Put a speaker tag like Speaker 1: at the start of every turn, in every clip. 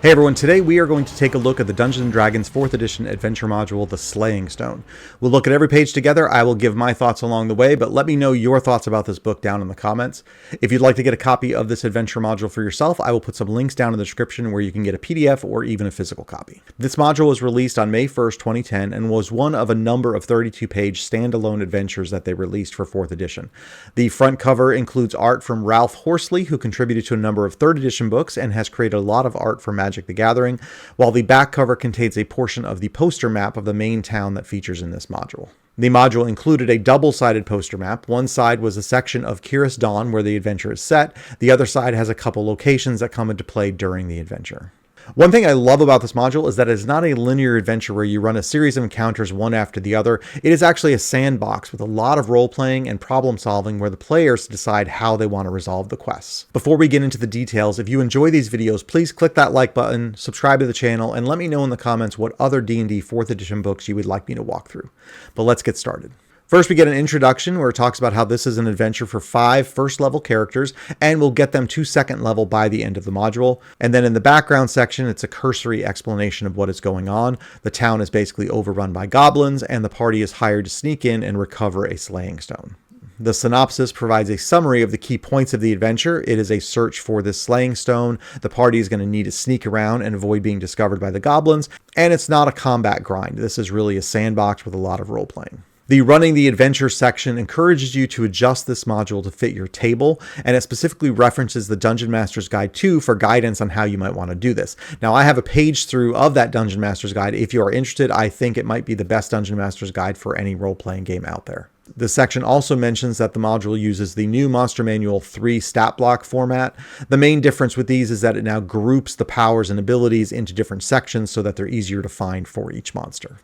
Speaker 1: Hey everyone, today we are going to take a look at the Dungeons & Dragons 4th edition adventure module, The Slaying Stone. We'll look at every page together. I will give my thoughts along the way, but let me know your thoughts about this book down in the comments. If you'd like to get a copy of this adventure module for yourself, I will put some links down in the description where you can get a PDF or even a physical copy. This module was released on May 1st, 2010, and was one of a number of 32-page standalone adventures that they released for 4th edition. The front cover includes art from Ralph Horsley, who contributed to a number of 3rd edition books and has created a lot of art for Magic the Gathering, while the back cover contains a portion of the poster map of the main town that features in this module. The module included a double-sided poster map. One side was a section of Cirrus Dawn where the adventure is set. The other side has a couple locations that come into play during the adventure. One thing I love about this module is that it is not a linear adventure where you run a series of encounters one after the other. It is actually a sandbox with a lot of role-playing and problem-solving where the players decide how they want to resolve the quests. Before we get into the details, if you enjoy these videos, please click that like button, subscribe to the channel, and let me know in the comments what other D&D 4th edition books you would like me to walk through. But let's get started. First, we get an introduction where it talks about how this is an adventure for 5 first-level characters, and we'll get them to 2nd level by the end of the module. And then in the background section, it's a cursory explanation of what is going on. The town is basically overrun by goblins, and the party is hired to sneak in and recover a slaying stone. The synopsis provides a summary of the key points of the adventure. It is a search for this slaying stone. The party is going to need to sneak around and avoid being discovered by the goblins, and it's not a combat grind. This is really a sandbox with a lot of role-playing. The Running the Adventure section encourages you to adjust this module to fit your table, and it specifically references the Dungeon Master's Guide 2 for guidance on how you might want to do this. Now, I have a page through of that Dungeon Master's Guide. If you are interested, I think it might be the best Dungeon Master's Guide for any role-playing game out there. This section also mentions that the module uses the new Monster Manual 3 stat block format. The main difference with these is that it now groups the powers and abilities into different sections so that they're easier to find for each monster.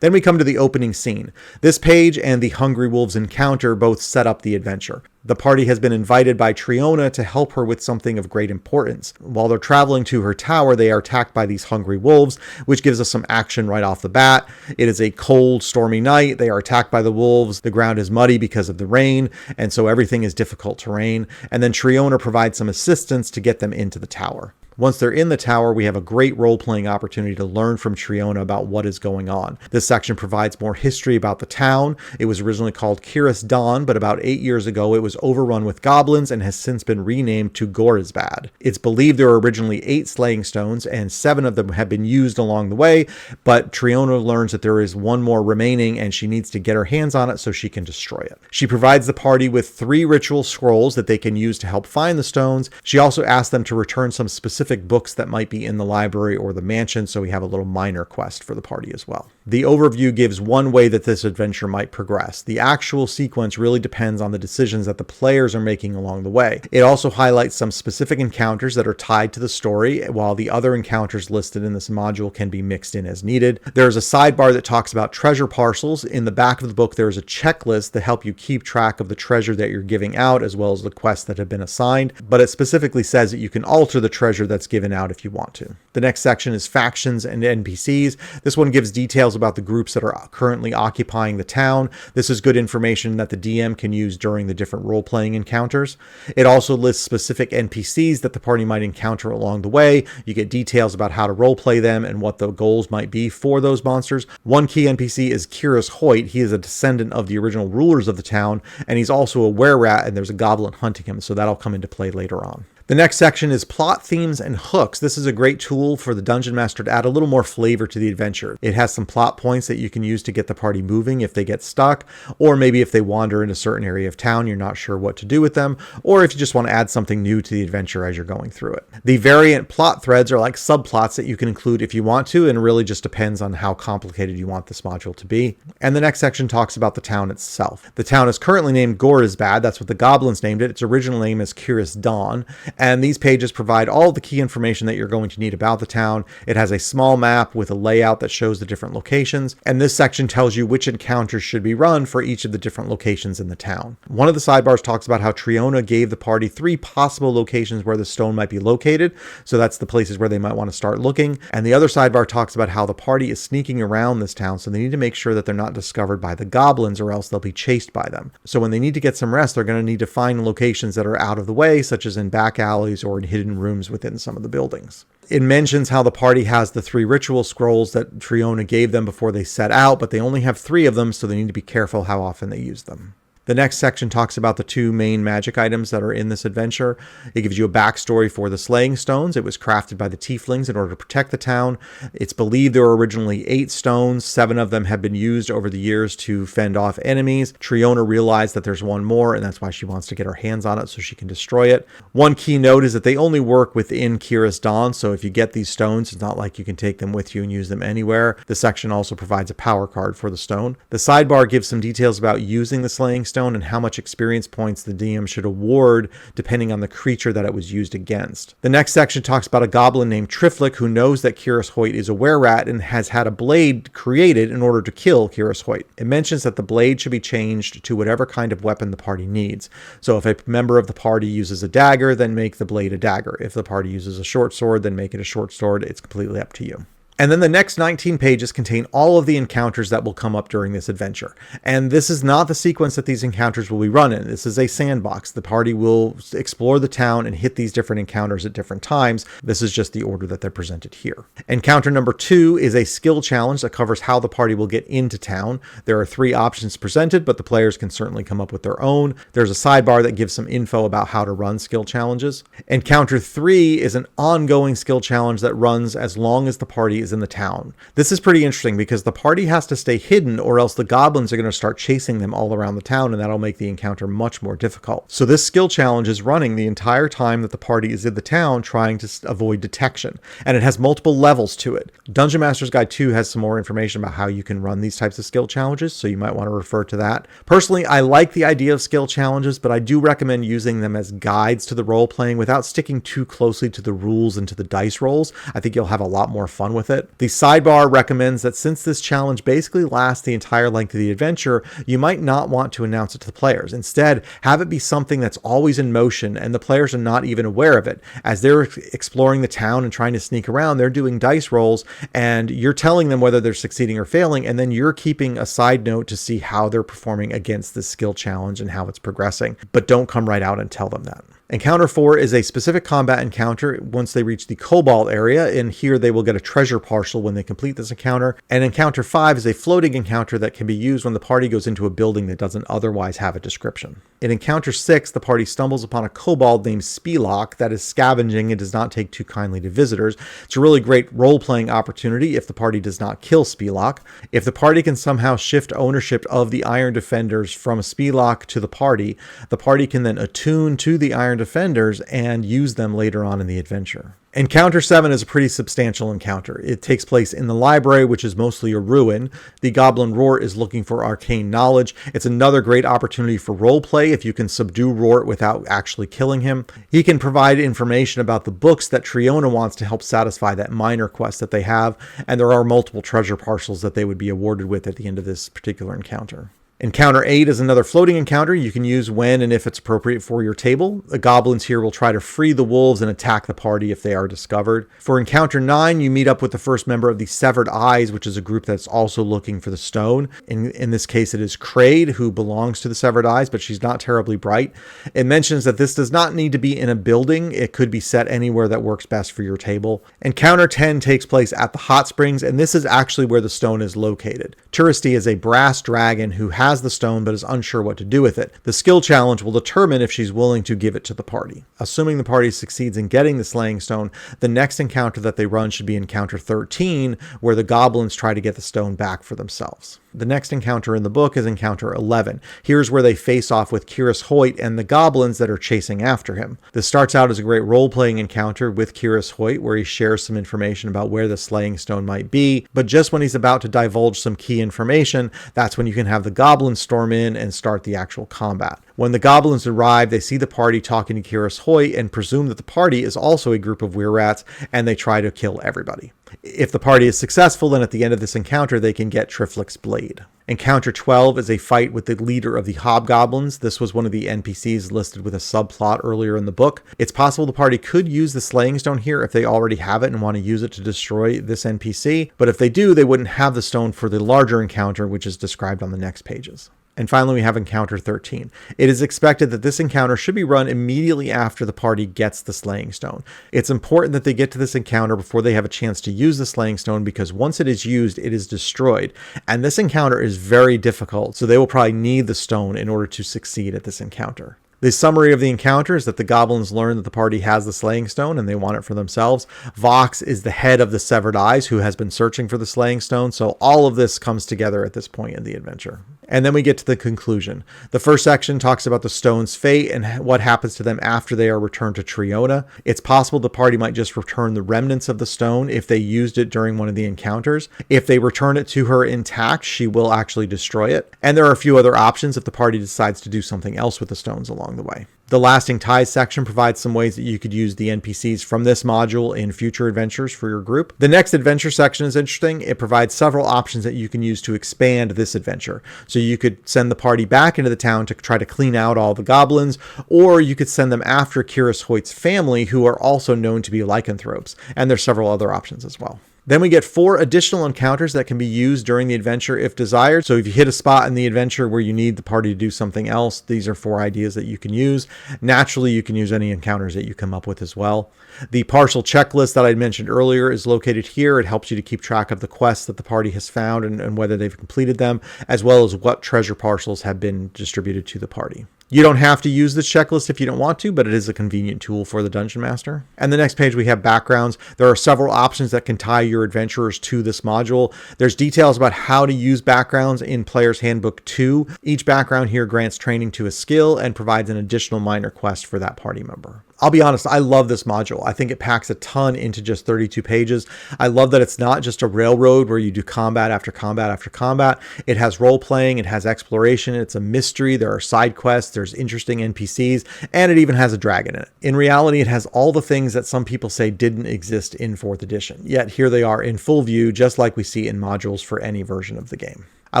Speaker 1: Then we come to the opening scene. This page and the Hungry Wolves encounter both set up the adventure. The party has been invited by Triona to help her with something of great importance. While they're traveling to her tower, they are attacked by these hungry wolves, which gives us some action right off the bat. It is a cold, stormy night. They are attacked by the wolves. The ground is muddy because of the rain, and so everything is difficult terrain. And then Triona provides some assistance to get them into the tower. Once they're in the tower, we have a great role-playing opportunity to learn from Triona about what is going on. This section provides more history about the town. It was originally called Cirrus Dawn, but about 8 years ago, it was overrun with goblins and has since been renamed to Gorisbad. It's believed there were originally 8 slaying stones, and 7 of them have been used along the way, but Triona learns that there is 1 more remaining, and she needs to get her hands on it so she can destroy it. She provides the party with 3 ritual scrolls that they can use to help find the stones. She also asks them to return some specific books that might be in the library or the mansion, so we have a little minor quest for the party as well. The overview gives one way that this adventure might progress. The actual sequence really depends on the decisions that the players are making along the way. It also highlights some specific encounters that are tied to the story, while the other encounters listed in this module can be mixed in as needed. There is a sidebar that talks about treasure parcels. In the back of the book, there is a checklist to help you keep track of the treasure that you're giving out, as well as the quests that have been assigned, but it specifically says that you can alter the treasure that's given out if you want to. The next section is factions and NPCs. This one gives details about the groups that are currently occupying the town. This is good information that the DM can use during the different role-playing encounters. It also lists specific NPCs that the party might encounter along the way. You get details about how to role-play them and what the goals might be for those monsters. One key NPC is Kyrus Hoyt. He is a descendant of the original rulers of the town, and he's also a were-rat, and there's a goblin hunting him, so that'll come into play later on. The next section is plot themes and hooks. This is a great tool for the Dungeon Master to add a little more flavor to the adventure. It has some plot points that you can use to get the party moving if they get stuck, or maybe if they wander in a certain area of town, you're not sure what to do with them, or if you just want to add something new to the adventure as you're going through it. The variant plot threads are like subplots that you can include if you want to, and really just depends on how complicated you want this module to be. And the next section talks about the town itself. The town is currently named Gorisbad. That's what the goblins named it. Its original name is Cirrus Dawn. And these pages provide all the key information that you're going to need about the town. It has a small map with a layout that shows the different locations, and this section tells you which encounters should be run for each of the different locations in the town. One of the sidebars talks about how Triona gave the party 3 possible locations where the stone might be located, so that's the places where they might want to start looking. And the other sidebar talks about how the party is sneaking around this town, so they need to make sure that they're not discovered by the goblins or else they'll be chased by them. So when they need to get some rest, they're going to need to find locations that are out of the way, such as in back alleys or in hidden rooms within some of the buildings. It mentions how the party has the 3 ritual scrolls that Triona gave them before they set out, but they only have 3 of them, so they need to be careful how often they use them. The next section talks about the 2 main magic items that are in this adventure. It gives you a backstory for the slaying stones. It was crafted by the tieflings in order to protect the town. It's believed there were originally 8 stones. 7 of them have been used over the years to fend off enemies. Triona realized that there's 1 more, and that's why she wants to get her hands on it so she can destroy it. One key note is that they only work within Kiris Dawn, so if you get these stones, it's not like you can take them with you and use them anywhere. The section also provides a power card for the stone. The sidebar gives some details about using the slaying stone and how much experience points the DM should award depending on the creature that it was used against. The next section talks about a goblin named Triflick who knows that Kiris Hoyt is a were-rat and has had a blade created in order to kill Kiris Hoyt. It mentions that the blade should be changed to whatever kind of weapon the party needs. So if a member of the party uses a dagger, then make the blade a dagger. If the party uses a short sword, then make it a short sword. It's completely up to you. And then the next 19 pages contain all of the encounters that will come up during this adventure. And this is not the sequence that these encounters will be run in. This is a sandbox. The party will explore the town and hit these different encounters at different times. This is just the order that they're presented here. Encounter number 2 is a skill challenge that covers how the party will get into town. There are 3 options presented, but the players can certainly come up with their own. There's a sidebar that gives some info about how to run skill challenges. Encounter 3 is an ongoing skill challenge that runs as long as the party is in the town. This is pretty interesting because the party has to stay hidden or else the goblins are going to start chasing them all around the town, and that'll make the encounter much more difficult. So this skill challenge is running the entire time that the party is in the town trying to avoid detection, and it has multiple levels to it. Dungeon Master's Guide 2 has some more information about how you can run these types of skill challenges, so you might want to refer to that. Personally, I like the idea of skill challenges, but I do recommend using them as guides to the role playing without sticking too closely to the rules and to the dice rolls. I think you'll have a lot more fun with it. The sidebar recommends that since this challenge basically lasts the entire length of the adventure, you might not want to announce it to the players. Instead, have it be something that's always in motion and the players are not even aware of it. As they're exploring the town and trying to sneak around, they're doing dice rolls and you're telling them whether they're succeeding or failing, and then you're keeping a side note to see how they're performing against this skill challenge and how it's progressing. But don't come right out and tell them that. Encounter 4 is a specific combat encounter once they reach the Cobalt area, and here they will get a treasure parcel when they complete this encounter. And Encounter 5 is a floating encounter that can be used when the party goes into a building that doesn't otherwise have a description. In Encounter 6, the party stumbles upon a kobold named Spelok that is scavenging and does not take too kindly to visitors. It's a really great role-playing opportunity if the party does not kill Spelok. If the party can somehow shift ownership of the Iron Defenders from Spelok to the party can then attune to the Iron Defenders and use them later on in the adventure. Encounter 7 is a pretty substantial encounter. It takes place in the library, which is mostly a ruin. The Goblin Rort is looking for arcane knowledge. It's another great opportunity for roleplay if you can subdue Rort without actually killing him. He can provide information about the books that Triona wants to help satisfy that minor quest that they have, and there are multiple treasure parcels that they would be awarded with at the end of this particular encounter. Encounter 8 is another floating encounter you can use when and if it's appropriate for your table. The goblins here will try to free the wolves and attack the party if they are discovered. For Encounter 9, you meet up with the first member of the Severed Eyes, which is a group that's also looking for the stone. In this case, it is Kraid, who belongs to the Severed Eyes, but she's not terribly bright. It mentions that this does not need to be in a building. It could be set anywhere that works best for your table. Encounter 10 takes place at the hot springs, and this is actually where the stone is located. Turisty is a brass dragon who has the stone but is unsure what to do with it. The skill challenge will determine if she's willing to give it to the party. Assuming the party succeeds in getting the slaying stone, the next encounter that they run should be Encounter 13, where the goblins try to get the stone back for themselves. The next encounter in the book is Encounter 11. Here's where they face off with Kiris Hoyt and the goblins that are chasing after him. This starts out as a great role-playing encounter with Kiris Hoyt, where he shares some information about where the slaying stone might be, but just when he's about to divulge some key information, that's when you can have the goblins storm in and start the actual combat. When the goblins arrive, they see the party talking to Kiris Hoyt and presume that the party is also a group of were-rats, and they try to kill everybody. If the party is successful, then at the end of this encounter, they can get Triflick's blade. Encounter 12 is a fight with the leader of the hobgoblins. This was one of the NPCs listed with a subplot earlier in the book. It's possible the party could use the slaying stone here if they already have it and want to use it to destroy this NPC, but if they do, they wouldn't have the stone for the larger encounter, which is described on the next pages. And finally, we have encounter 13. It is expected that this encounter should be run immediately after the party gets the slaying stone. It's important that they get to this encounter before they have a chance to use the slaying stone, because once it is used, it is destroyed. And this encounter is very difficult, so they will probably need the stone in order to succeed at this encounter. The summary of the encounter is that the goblins learn that the party has the slaying stone and they want it for themselves. Vox is the head of the Severed Eyes who has been searching for the slaying stone. So all of this comes together at this point in the adventure. And then we get to the conclusion. The first section talks about the stone's fate and what happens to them after they are returned to Triona. It's possible the party might just return the remnants of the stone if they used it during one of the encounters. If they return it to her intact, she will actually destroy it. And there are a few other options if the party decides to do something else with the stones along the way. The Lasting Ties section provides some ways that you could use the NPCs from this module in future adventures for your group. The next adventure section is interesting. It provides several options that you can use to expand this adventure. So you could send the party back into the town to try to clean out all the goblins, or you could send them after Kyrus Hoyt's family, who are also known to be lycanthropes. And there's several other options as well. Then we get 4 additional encounters that can be used during the adventure if desired. So if you hit a spot in the adventure where you need the party to do something else, these are 4 ideas that you can use. Naturally, you can use any encounters that you come up with as well. The partial checklist that I mentioned earlier is located here. It helps you to keep track of the quests that the party has found and whether they've completed them, as well as what treasure parcels have been distributed to the party. You don't have to use this checklist if you don't want to, but it is a convenient tool for the Dungeon Master. And the next page we have backgrounds. There are several options that can tie your adventurers to this module. There's details about how to use backgrounds in Player's Handbook 2. Each background here grants training to a skill and provides an additional minor quest for that party member. I'll be honest, I love this module. I think it packs a ton into just 32 pages. I love that it's not just a railroad where you do combat after combat after combat. It has role-playing, it has exploration, it's a mystery, there are side quests, there's interesting NPCs, and it even has a dragon in it. In reality, it has all the things that some people say didn't exist in 4th edition, yet here they are in full view, just like we see in modules for any version of the game. I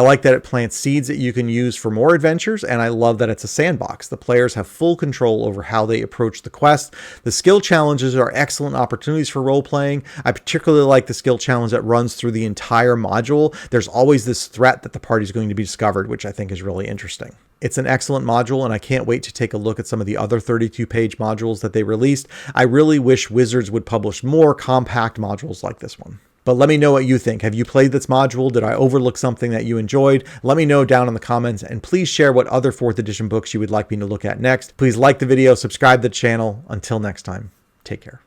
Speaker 1: like that it plants seeds that you can use for more adventures, and I love that it's a sandbox. The players have full control over how they approach the quest. The skill challenges are excellent opportunities for role-playing. I particularly like the skill challenge that runs through the entire module. There's always this threat that the party is going to be discovered, which I think is really interesting. It's an excellent module, and I can't wait to take a look at some of the other 32-page modules that they released. I really wish Wizards would publish more compact modules like this one. But let me know what you think. Have you played this module? Did I overlook something that you enjoyed? Let me know down in the comments, and please share what other 4th edition books you would like me to look at next. Please like the video, subscribe to the channel. Until next time, take care.